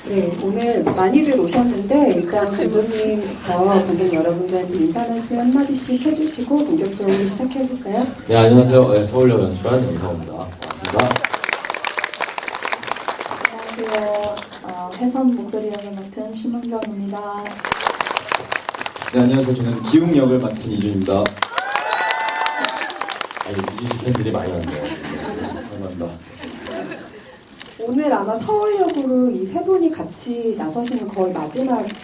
네, 오늘 많이들 오셨는데 일단 감독님부터 관객 여러분들한테 인사 말씀 한마디씩 해주시고 본격적으로 시작해볼까요? 네, 안녕하세요. 네, 서울역 연출한 연상호입니다. 반갑습니다. 안녕하세요. 혜선 목소리 역을 맡은 심은경입니다. 네, 안녕하세요. 저는 기웅 역을 맡은 이준입니다. 아니, 이주식 팬들이 많이 왔네요. 감사합니다. 오늘 아마 서울역으로 이 세 분이 같이 나서시는 거의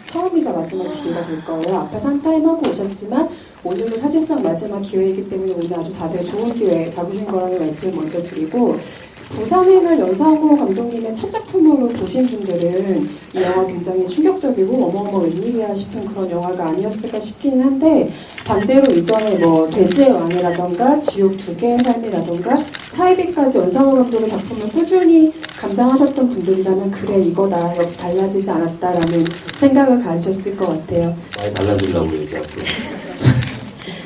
처음이자 마지막 집회가 될 거예요. 앞에서 한 타임 하고 오셨지만 오늘도 사실상 마지막 기회이기 때문에 오늘 아주 다들 좋은 기회 잡으신 거라는 말씀을 먼저 드리고, 부산행을 연상호 감독님의 첫 작품으로 보신 분들은 이 영화 굉장히 충격적이고 어머어머 웬일이야 싶은 그런 영화가 아니었을까 싶기는 한데, 반대로 이전에 뭐 돼지의 왕이라던가 지옥 두 개의 삶이라던가 사이비까지 연상호 감독의 작품을 꾸준히 감상하셨던 분들이라면 그래 이거다, 역시 달라지지 않았다라는 생각을 가지셨을 것 같아요. 많이 달라지려고 그러죠.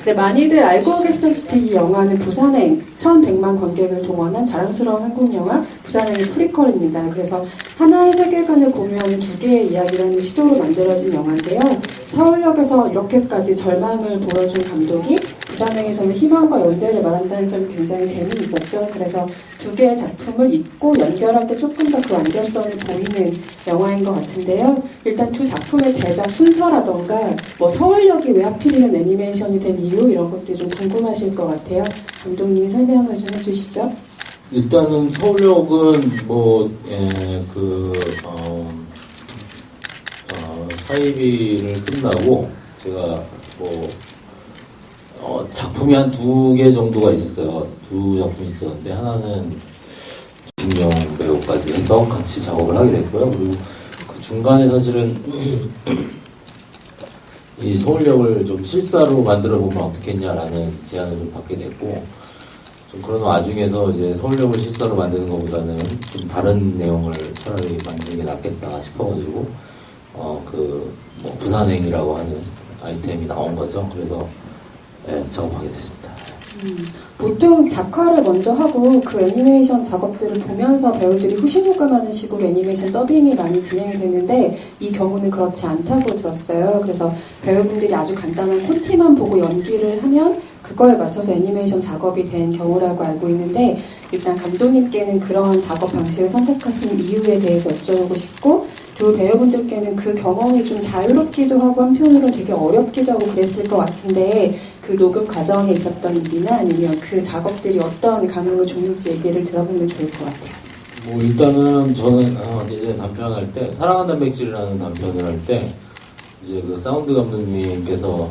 네, 많이들 알고 계시다시피 이 영화는 부산행 1100만 관객을 동원한 자랑스러운 한국 영화 부산행의 프리퀄입니다. 그래서 하나의 세계관을 공유하는 두 개의 이야기라는 시도로 만들어진 영화인데요. 서울역에서 이렇게까지 절망을 보여준 감독이 부산행에서는 희망과 연대를 말한다는 점이 굉장히 재미있었죠. 그래서 두 개의 작품을 잇고 연결할 때 조금 더 그 완결성이 보이는 영화인 것 같은데요. 일단 두 작품의 제작 순서라던가 뭐 서울역이 왜 하필이면 애니메이션이 된 이유, 이런 것들이 좀 궁금하실 것 같아요. 감독님이 설명을 좀 해주시죠. 일단은 서울역은 사이비를 끝나고 제가 작품이 한 2개 정도가 있었어요. 2작품이 있었는데 하나는 김영 배우까지 해서 같이 작업을 하게 됐고요. 그리고 그 중간에 사실은 이 서울역을 좀 실사로 만들어 보면 어떻겠냐라는 제안을 좀 받게 됐고, 좀 그런 와중에서 이제 서울역을 실사로 만드는 것보다는 좀 다른 내용을 차라리 만드는 게 낫겠다 싶어가지고 부산행이라고 하는 아이템이 나온 거죠. 그래서 작업하게 됐습니다. 보통 작화를 먼저 하고 그 애니메이션 작업들을 보면서 배우들이 후시녹음하는 식으로 애니메이션 더빙이 많이 진행이 되는데 이 경우는 그렇지 않다고 들었어요. 그래서 배우분들이 아주 간단한 콘티만 보고 연기를 하면 그거에 맞춰서 애니메이션 작업이 된 경우라고 알고 있는데, 일단 감독님께는 그러한 작업 방식을 선택하신 이유에 대해서 여쭤보고 싶고, 두 배우분들께는 그 경험이 좀 자유롭기도 하고 한편으로 되게 어렵기도 하고 그랬을 것 같은데, 그 녹음 과정에 있었던 일이나 아니면 그 작업들이 어떤 감흥을 줬는지 얘기를 들어보면 좋을 것 같아요. 일단은 저는 예전에 단편할 때 사랑한 단백질이라는 단편을 할 때 이제 그 사운드 감독님께서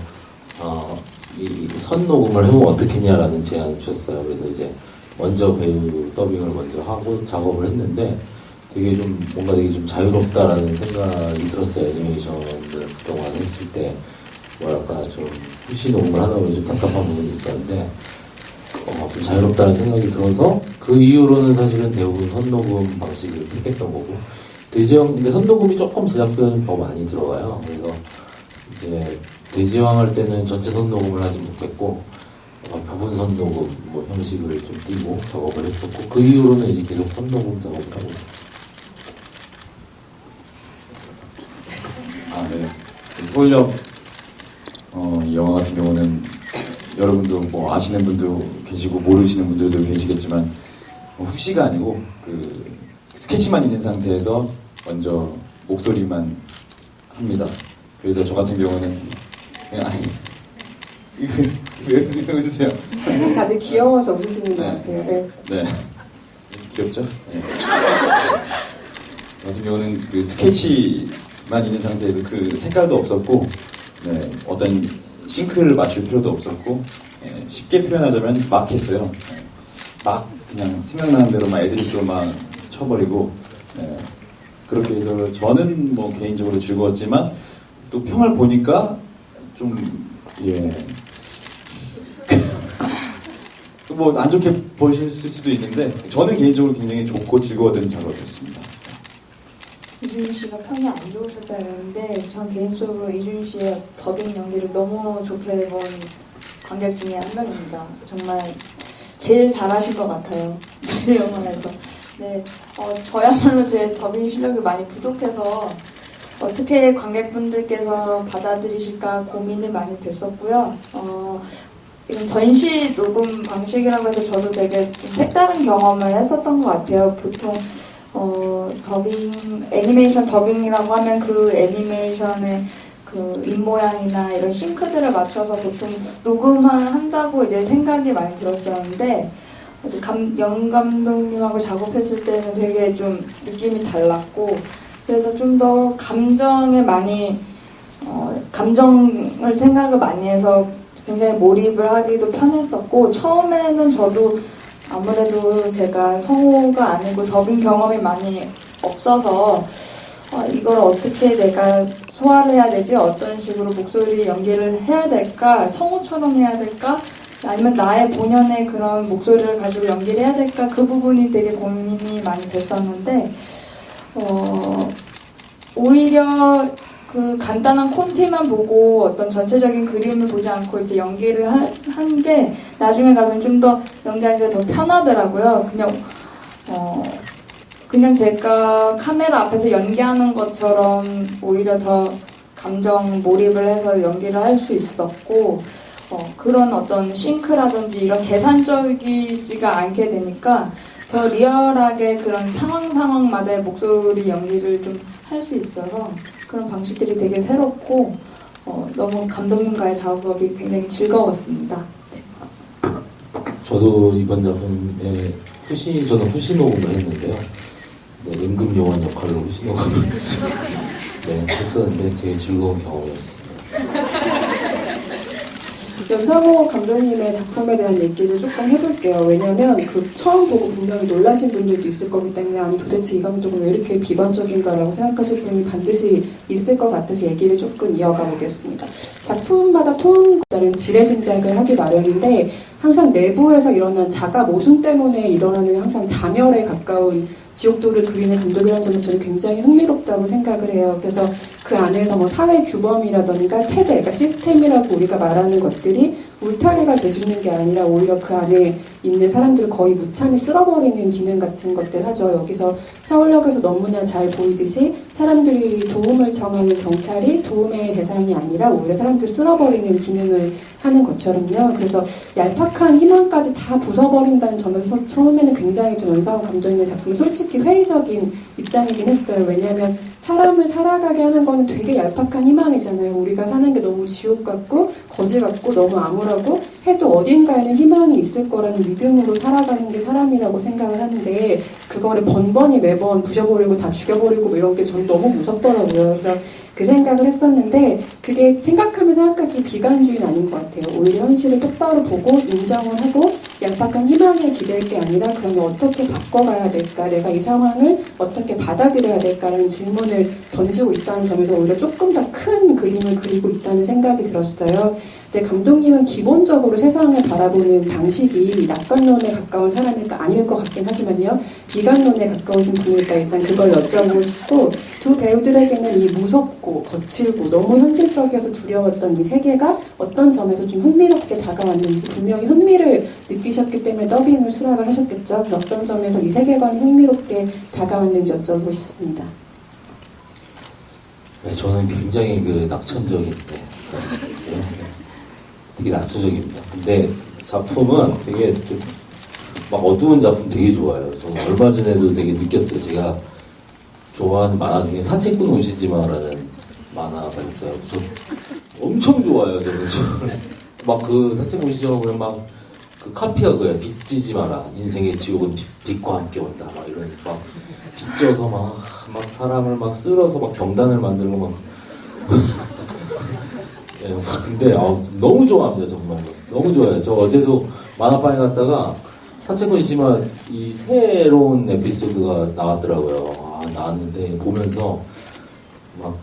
이 선녹음을 해보면 어떻겠냐라는 제안을 주셨어요. 그래서 이제 먼저 배우 더빙을 먼저 하고 작업을 했는데 뭔가 되게 좀 자유롭다라는 생각이 들었어요. 애니메이션을 그동안 했을 때 좀 후시 녹음을 하다 보니 좀 답답한 부분이 있었는데 좀 자유롭다는 생각이 들어서 그 이후로는 사실은 대부분 선녹음 방식을 택했던 거고, 근데 선녹음이 조금 제작비는 더 많이 들어가요. 그래서 이제 돼지왕 할 때는 전체 선녹음을 하지 못했고 부분 선녹음 형식을 좀 띄고 작업을 했었고, 그 이후로는 이제 계속 선녹음 작업을 하고 있었죠. 네. 서울역 이 영화 같은 경우는 여러분도 아시는 분도 계시고 모르시는 분들도 계시겠지만 후시가 아니고 그 스케치만 있는 상태에서 먼저 목소리만 합니다. 그래서 저 같은 경우는 그냥 왜 웃으세요? 다들 귀여워서 웃으시는 것 같아요. 네. 귀엽죠? 네. 저 같은 경우는 그 스케치만 있는 상태에서 그 색깔도 없었고, 어떤 싱크를 맞출 필요도 없었고, 쉽게 표현하자면 막 했어요. 막 그냥 생각나는 대로 막 애드립도 막 쳐버리고, 그렇게 해서 저는 개인적으로 즐거웠지만 또 평을 보니까 안 좋게 보실 수도 있는데 저는 개인적으로 굉장히 좋고 즐거웠던 작업이었습니다. 이준희 씨가 평이 안 좋으셨다는데 전 개인적으로 이준희 씨의 더빙 연기를 너무 좋게 본 관객 중에 한 명입니다. 정말 제일 잘하신 것 같아요. 저희 영화에서. 네, 저야말로 제 더빙 실력이 많이 부족해서 어떻게 관객분들께서 받아들이실까 고민이 많이 됐었고요. 이런 전시 녹음 방식이라고 해서 저도 되게 좀 색다른 경험을 했었던 것 같아요. 보통 애니메이션 더빙이라고 하면 그 애니메이션의 그 입모양이나 이런 싱크들을 맞춰서 보통 녹음을 한다고 이제 생각이 많이 들었었는데, 어제 영 감독님하고 작업했을 때는 되게 좀 느낌이 달랐고, 그래서 좀 더 감정에 많이 감정을 생각을 많이 해서 굉장히 몰입을 하기도 편했었고, 처음에는 저도 아무래도 제가 성우가 아니고 더빙 경험이 많이 없어서 이걸 어떻게 내가 소화를 해야 되지? 어떤 식으로 목소리 연기를 해야 될까? 성우처럼 해야 될까? 아니면 나의 본연의 그런 목소리를 가지고 연기를 해야 될까? 그 부분이 되게 고민이 많이 됐었는데, 오히려 그 간단한 콘티만 보고 어떤 전체적인 그림을 보지 않고 이렇게 연기를 한 게 나중에 가서는 좀 더 연기하기가 더 편하더라고요. 그냥 제가 카메라 앞에서 연기하는 것처럼 오히려 더 감정 몰입을 해서 연기를 할 수 있었고, 그런 어떤 싱크라든지 이런 계산적이지가 않게 되니까 더 리얼하게 그런 상황마다의 목소리 연기를 좀 할 수 있어서 그런 방식들이 되게 새롭고 너무 감독님과의 작업이 굉장히 즐거웠습니다. 저도 이번 작품에 저는 후시 녹음을 했는데요. 네, 임금 요원 역할로 후시 녹음을 네, 했었는데 되게 즐거운 경험이었습니다. 염상호 감독님의 작품에 대한 얘기를 조금 해볼게요. 왜냐면 그 처음 보고 분명히 놀라신 분들도 있을 거기 때문에, 아니 도대체 이 감독은 왜 이렇게 비관적인가라고 생각하실 분이 반드시 있을 것 같아서 얘기를 조금 이어가 보겠습니다. 작품마다 톤 다른 지레짐작을 하기 마련인데, 항상 내부에서 일어난 자가 모순 때문에 일어나는 항상 자멸에 가까운 지옥도를 그리는 감독이라는 점을 저는 굉장히 흥미롭다고 생각을 해요. 그래서 그 안에서 뭐 사회 규범이라던가 체제, 그러니까 시스템이라고 우리가 말하는 것들이 울타리가 돼주는 게 아니라 오히려 그 안에 있는 사람들을 거의 무참히 쓸어버리는 기능 같은 것들 하죠. 여기서 서울역에서 너무나 잘 보이듯이 사람들이 도움을 청하는 경찰이 도움의 대상이 아니라 오히려 사람들을 쓸어버리는 기능을 하는 것처럼요. 그래서 얄팍한 희망까지 다 부숴버린다는 점에서 처음에는 굉장히 좀 염상호 감독님의 작품은 솔직히 회의적인 입장이긴 했어요. 왜냐하면 사람을 살아가게 하는 거는 되게 얄팍한 희망이잖아요. 우리가 사는 게 너무 지옥 같고 거지 같고 너무 암울하고 해도 어딘가에는 희망이 있을 거라는 믿음으로 살아가는 게 사람이라고 생각을 하는데, 그거를 번번이 매번 부셔버리고 다 죽여버리고 뭐 이런 게 저는 너무 무섭더라고요. 그래서 그 생각을 했었는데, 그게 생각하면 생각할수록 비관주의는 아닌 것 같아요. 오히려 현실을 똑바로 보고 인정을 하고 얄팍한 희망에 기댈 게 아니라, 그러면 어떻게 바꿔가야 될까, 내가 이 상황을 어떻게 받아들여야 될까라는 질문을 던지고 있다는 점에서 오히려 조금 더 큰 그림을 그리고 있다는 생각이 들었어요. 근데 감독님은 기본적으로 세상을 바라보는 방식이 낙관론에 가까운 사람일까 아닐 것 같긴 하지만요, 비관론에 가까우신 분일까 일단 그걸 여쭤보고 싶고, 두 배우들에게는 이 무섭고 거칠고 너무 현실적이어서 두려웠던 이 세계가 어떤 점에서 좀 흥미롭게 다가왔는지, 분명히 흥미를 느끼셨기 때문에 더빙을 수락을 하셨겠죠. 어떤 점에서 이 세계관이 흥미롭게 다가왔는지 여쭤보고 싶습니다. 네, 저는 굉장히 낙천적인데 되게 낙천적입니다. 근데 작품은 되게 막 어두운 작품 되게 좋아요. 저는 얼마 전에도 되게 느꼈어요. 제가 좋아하는 만화 중에 사채꾼 오시지 마라는 만화가 있어요. 저 엄청 좋아요. 저는 막 그 사채꾼 오시지 마 그냥 막 그 카피가 그거야. 빚지지 마라. 인생의 지옥은 빛과 함께 온다. 막 이런 막 빚져서 막 사람을 막 쓸어서 막 경단을 만들고 막. 예, 근데 너무 좋아합니다. 정말로 너무 좋아요. 저 어제도 만화방에 갔다가 사채꾼 씨만 이 새로운 에피소드가 나왔더라고요. 나왔는데 보면서 막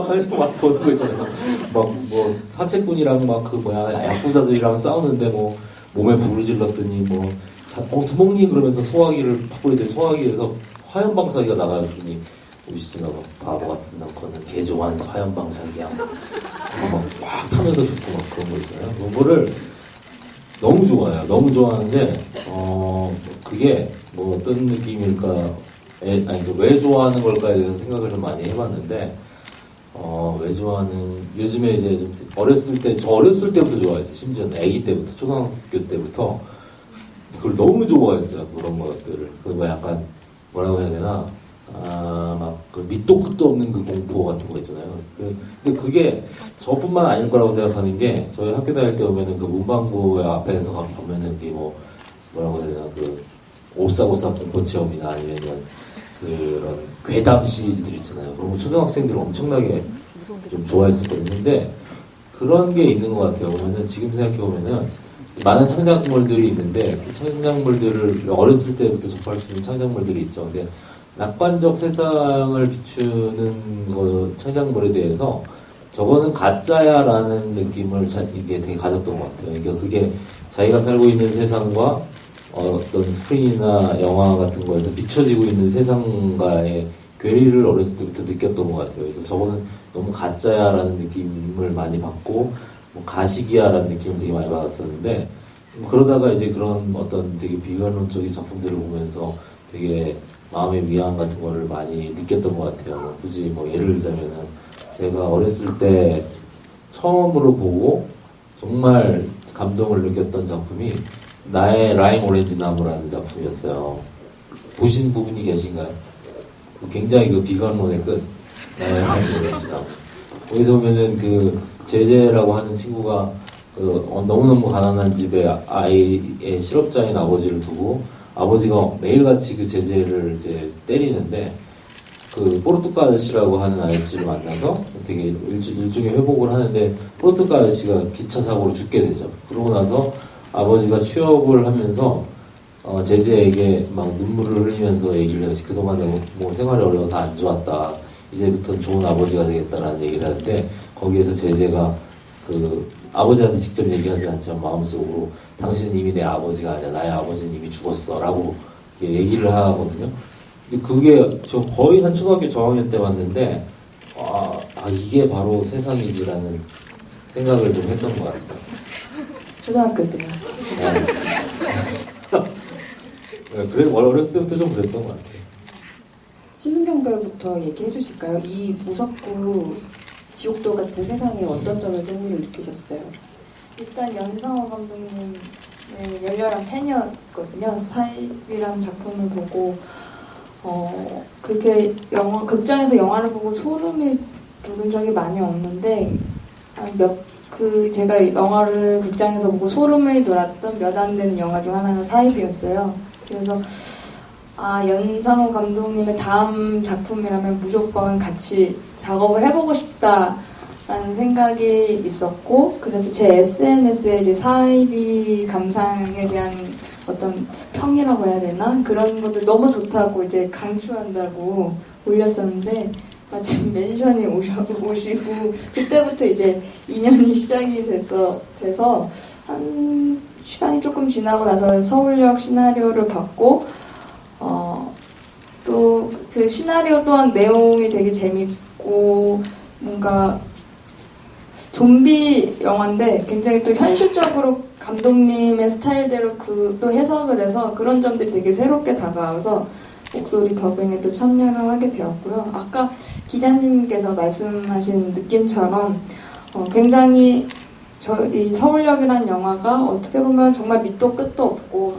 하면서 막 보는 거 있잖아요. 막 뭐 사채꾼이랑 막 야구자들이랑 싸우는데 뭐 몸에 불을 질렀더니 두목님 그러면서 소화기를 파고 있는데 소화기에서 화염방사기가 나가더니 오시지가 막 바보 같은 남거는 개 좋아하는 화염방사기야 막 타면서 죽고 막 그런 거 있잖아요. 그거를 너무 좋아해요. 너무 좋아하는데 그게 뭐 어떤 느낌일까, 왜 좋아하는 걸까에 대해서 생각을 좀 많이 해봤는데, 왜 좋아하는, 요즘에 이제 좀 저 어렸을 때부터 좋아했어요. 심지어는 아기 때부터, 초등학교 때부터 그걸 너무 좋아했어요. 그런 것들을. 뭐 약간, 뭐라고 해야 되나, 그 밑도 끝도 없는 그 공포 같은 거 있잖아요. 근데 그게 저뿐만 아닐 거라고 생각하는 게, 저희 학교 다닐 때 보면은 그 문방구 앞에서 보면은 그게 뭐라고 해야 되나, 그 오싹오싹 공포 체험이나 아니면은 그런 괴담 시리즈들 있잖아요. 그런 거 초등학생들 엄청나게 좀 좋아했었거든요. 근데 그런 게 있는 것 같아요. 보면은 지금 생각해보면은 많은 창작물들이 있는데 그 창작물들을 어렸을 때부터 접할 수 있는 창작물들이 있죠. 근데 낙관적 세상을 비추는 창작물에 대해서 저거는 가짜야라는 느낌을 이게 되게 가졌던 것 같아요. 그러니까 그게 자기가 살고 있는 세상과 어떤 스크린이나 영화 같은 거에서 비춰지고 있는 세상과의 괴리를 어렸을 때부터 느꼈던 것 같아요. 그래서 저거는 너무 가짜야라는 느낌을 많이 받고, 뭐 가식이야라는 느낌을 되게 많이 받았었는데, 그러다가 이제 그런 어떤 되게 비관론적인 작품들을 보면서 되게 마음의 위안 같은 거를 많이 느꼈던 것 같아요. 굳이 뭐 예를 들자면은 제가 어렸을 때 처음으로 보고 정말 감동을 느꼈던 작품이 나의 라임 오렌지 나무라는 작품이었어요. 보신 부분이 계신가요? 굉장히 그 비관론의 끝. 나의 라임 오렌지 나무. 거기서 보면은 그 제재라고 하는 친구가 너무너무 가난한 집에 아이의 실업자인 아버지를 두고 아버지가 매일같이 그 제재를 이제 때리는데 그 포르투갈 아저씨라고 하는 아저씨를 만나서 되게 일종의 회복을 하는데 포르투갈 아저씨가 기차 사고로 죽게 되죠. 그러고 나서 아버지가 취업을 하면서 제재에게 막 눈물을 흘리면서 얘기를 해요. 그동안에 뭐 생활이 어려워서 안 좋았다. 이제부터는 좋은 아버지가 되겠다라는 얘기를 하는데 거기에서 제재가 그 아버지한테 직접 얘기하지 않지만 마음속으로 당신은 이미 내 아버지가 아니야. 나의 아버지는 이미 죽었어. 라고 얘기를 하거든요. 근데 그게 저 거의 한 초등학교 저학년 때 봤는데 이게 바로 세상이지라는 생각을 좀 했던 것 같아요. 초등학교 때요. 네, 그래서 어렸을 때부터 좀 그랬던 것 같아요. 신문경배부터 얘기해 주실까요? 이 무섭고 지옥도 같은 세상에 어떤 점에서 흥미를 느끼셨어요? 일단 연상호 감독님의 열렬한 팬이었거든요. 사입이란 작품을 보고 그렇게 극장에서 영화를 보고 소름이 돋은 적이 많이 없는데 제가 영화를 극장에서 보고 소름이 돋았던 몇 안 되는 영화 중 하나가 사입이었어요. 그래서 연상호 감독님의 다음 작품이라면 무조건 같이 작업을 해보고 싶다라는 생각이 있었고, 그래서 제 SNS에 이제 사이비 감상에 대한 어떤 평이라고 해야 되나? 그런 것들 너무 좋다고 이제 강추한다고 올렸었는데, 마침 멘션이 오시고, 그때부터 이제 인연이 시작이 돼서, 한 시간이 조금 지나고 나서 서울역 시나리오를 받고, 또 그 시나리오 또한 내용이 되게 재밌고 뭔가 좀비 영화인데 굉장히 또 현실적으로 감독님의 스타일대로 또 해석을 해서 그런 점들이 되게 새롭게 다가와서 목소리 더빙에 또 참여를 하게 되었고요. 아까 기자님께서 말씀하신 느낌처럼 굉장히 이 서울역이라는 영화가 어떻게 보면 정말 밑도 끝도 없고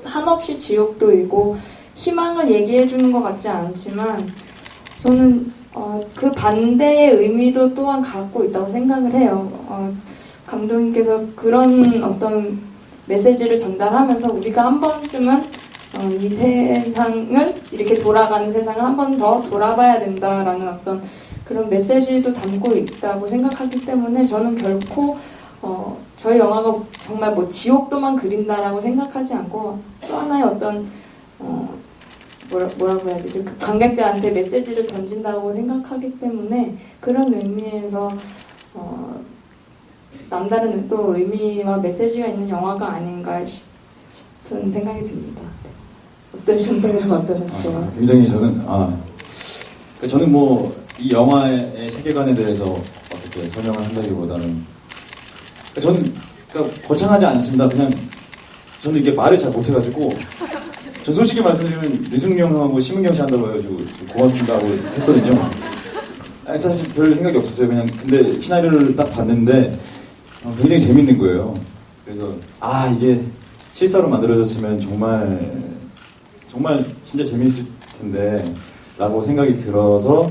한없이 지옥도이고 희망을 얘기해 주는 것 같지 않지만 저는 그 반대의 의미도 또한 갖고 있다고 생각을 해요. 감독님께서 그런 어떤 메시지를 전달하면서 우리가 한 번쯤은 이 세상을 이렇게 돌아가는 세상을 한 번 더 돌아봐야 된다라는 어떤 그런 메시지도 담고 있다고 생각하기 때문에 저는 결코 저희 영화가 정말 뭐 지옥도만 그린다라고 생각하지 않고 또 하나의 어떤 뭐라고 해야 되죠? 그 관객들한테 메시지를 던진다고 생각하기 때문에 그런 의미에서 남다른 또 의미와 메시지가 있는 영화가 아닌가 싶은 생각이 듭니다. 어떠셨어요? 굉장히 저는 뭐 이 영화의 세계관에 대해서 어떻게 설명을 한다기보다는 저는 거창하지 않습니다. 그냥 저는 이게 말을 잘 못해가지고 저 솔직히 말씀드리면 류승룡 형하고 심은경 씨 한다고 해가지고 고맙습니다 하고 했거든요. 아니, 사실 별 생각이 없었어요. 그냥 근데 시나리오를 딱 봤는데 굉장히 재밌는 거예요. 그래서 아 이게 실사로 만들어졌으면 정말 진짜 재밌을 텐데 라고 생각이 들어서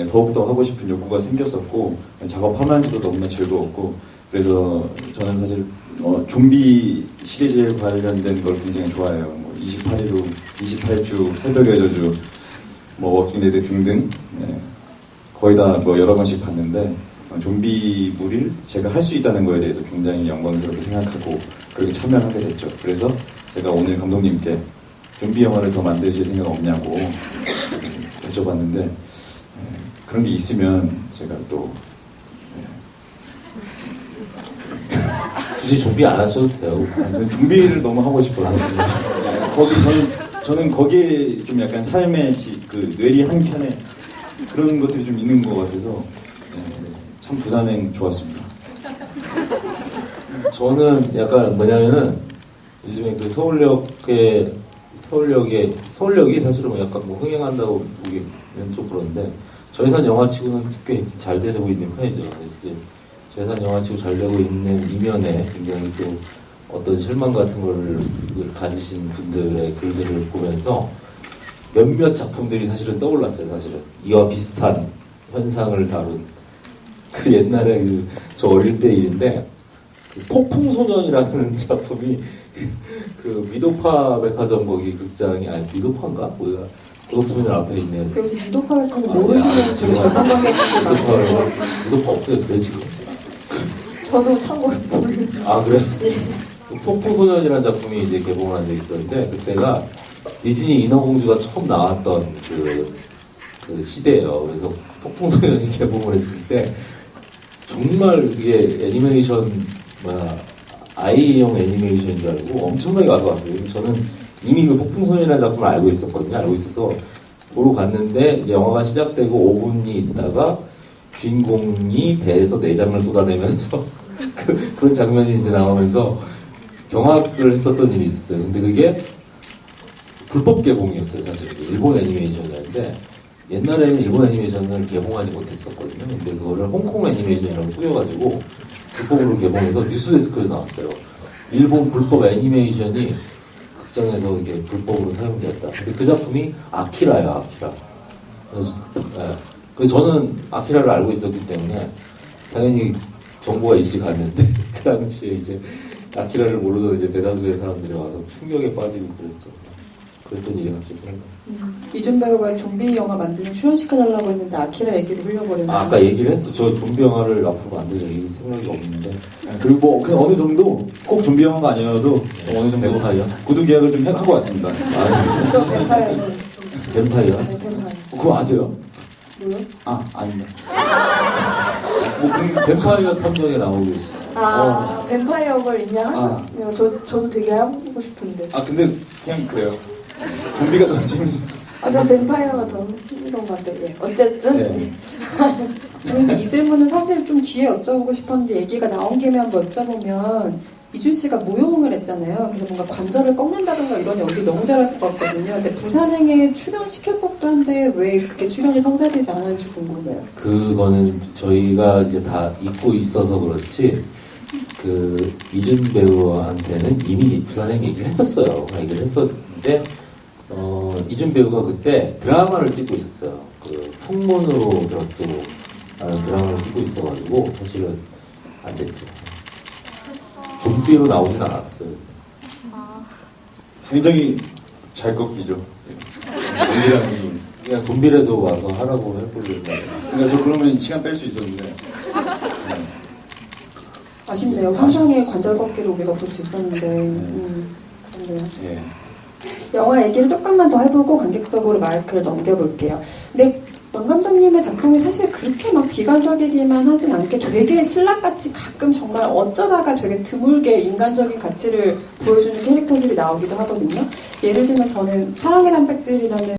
더욱더 하고 싶은 욕구가 생겼었고 작업하면서도 너무나 즐거웠고 그래서 저는 사실 좀비 시리즈에 관련된 걸 굉장히 좋아해요. 뭐 28주, 새벽의 저주, 뭐 워킹데드 등등 거의 다 뭐 여러 번씩 봤는데 좀비물을 제가 할 수 있다는 거에 대해서 굉장히 영광스럽게 생각하고 그렇게 참여를 하게 됐죠. 그래서 제가 오늘 감독님께 좀비 영화를 더 만드실 생각 없냐고 여쭤봤는데 그런 게 있으면 제가 또 굳이 좀비 안 하셔도 돼요. 저는 좀비를 너무 하고 싶어요. 거기 저는 거기에 좀 약간 삶의 그 뇌리 한 켠에 그런 것들이 좀 있는 것 같아서 참 부산행 좋았습니다. 저는 약간 뭐냐면은 요즘에 그 서울역이 사실은 뭐 약간 뭐 흥행한다고 보기는 좀 그런데 저예산 영화치고는 꽤 잘 되고 있는 편이죠. 그래서 이제 저예산 영화치고 잘 되고 있는 이면에 굉장히 또 어떤 실망 같은 걸 가지신 분들의 글들을 보면서 몇몇 작품들이 사실은 떠올랐어요. 사실은 이와 비슷한 현상을 다룬 그 옛날에 저 어릴 때 일인데 그 폭풍소년이라는 작품이 그 미도파 백화점 거기 극장이 아니 미도파인가 뭐야 고속터미널 앞에 있는 여기서 미도파 백화점 모르시는 되게 젊은 관객분들 많으실 것 같은데 미도파 없어졌어요 지금. 저도 참고로 모르는 아 그래? 그 폭풍소년이라는 작품이 이제 개봉을 한 적이 있었는데 그때가 디즈니 인어공주가 처음 나왔던 그 시대예요. 그래서 폭풍소년이 개봉을 했을 때 정말 그게 애니메이션 아이용 애니메이션인 줄 알고 엄청나게 와서 그래서 저는 이미 그 폭풍소년이라는 작품을 알고 있었거든요. 알고 있어서 보러 갔는데 영화가 시작되고 5분이 있다가 주인공이 배에서 내장을 쏟아내면서 그런 장면이 이제 나오면서 경악을 했었던 일이 있었어요. 근데 그게 불법 개봉이었어요. 사실 일본 애니메이션이었는데 옛날에는 일본 애니메이션을 개봉하지 못했었거든요. 근데 그거를 홍콩 애니메이션이라고 속여가지고 불법으로 개봉해서 뉴스데스크에 나왔어요. 일본 불법 애니메이션이 극장에서 이렇게 불법으로 사용되었다. 근데 그 작품이 아키라예요, 아키라. 그래서 저는 아키라를 알고 있었기 때문에 당연히 정보가 일찍갔는데 그 당시에 이제 아키라를 모르던 이제 대다수의 사람들이 와서 충격에 빠지고 그랬죠. 그랬던 일이 갑자기 생각나요. 이준 배우가 좀비 영화 만들면 출연시켜달라고 했는데 아키라 얘기를 흘려버렸는데 아까 얘기를 했어. 저 좀비 영화를 앞으로 만들 얘기 생각이 없는데. 그리고 뭐 그냥 어느 정도 꼭 좀비 영화가 아니어도 어느 정도 뱀파이어? 구두 계약을 좀 하고 왔습니다. 저 뱀파이어에서 뱀파이어? 네, 뱀파이어 그거 아세요? 뭐요? 아닙니다. 뱀파이어 탐정에 나오고 있어요. 뱀파이어 걸 있냐 저도 되게 해보고 싶은데. 근데 그냥 그래요. 좀비가 더 재밌어. 전 뱀파이어가 더 흥미로운 것 같아요. 예. 어쨌든 네. 저는 이 질문은 사실 좀 뒤에 여쭤보고 싶었는데 얘기가 나온 김에 한번 여쭤보면 이준 씨가 무용을 했잖아요. 그래서 뭔가 관절을 꺾는다든가 이런 연기 너무 잘할 것 같거든요. 근데 부산행에 출연시킬 법도 한데 왜 그게 출연이 성사되지 않았는지 궁금해요. 그거는 저희가 이제 다 잊고 있어서 그렇지 그 이준 배우한테는 이미 부산행 얘기를 했었어요. 얘기를 했었는데 이준 배우가 그때 드라마를 찍고 있었어요. 그 풍문으로 들었어라는 드라마를 찍고 있어가지고 사실은 안 됐죠. 좀비로 나오진 않았어요. 굉장히 잘 꺾이죠. 좀비랑이. 그냥 좀비라도 와서 하라고 해보려고. 그러니까 저 그러면 시간 뺄 수 있었는데. 아쉽네요. 환상의 관절 꺾기로 우리가 볼 수 있었는데 그런데요. 예. 영화 얘기를 조금만 더 해보고 관객석으로 마이크를 넘겨볼게요. 근데 왕 감독님의 작품이 사실 그렇게 막 비관적이기만 하진 않게 되게 신랄같이 가끔 정말 어쩌다가 되게 드물게 인간적인 가치를 보여주는 캐릭터들이 나오기도 하거든요. 예를 들면 저는 사랑의 단백질이라는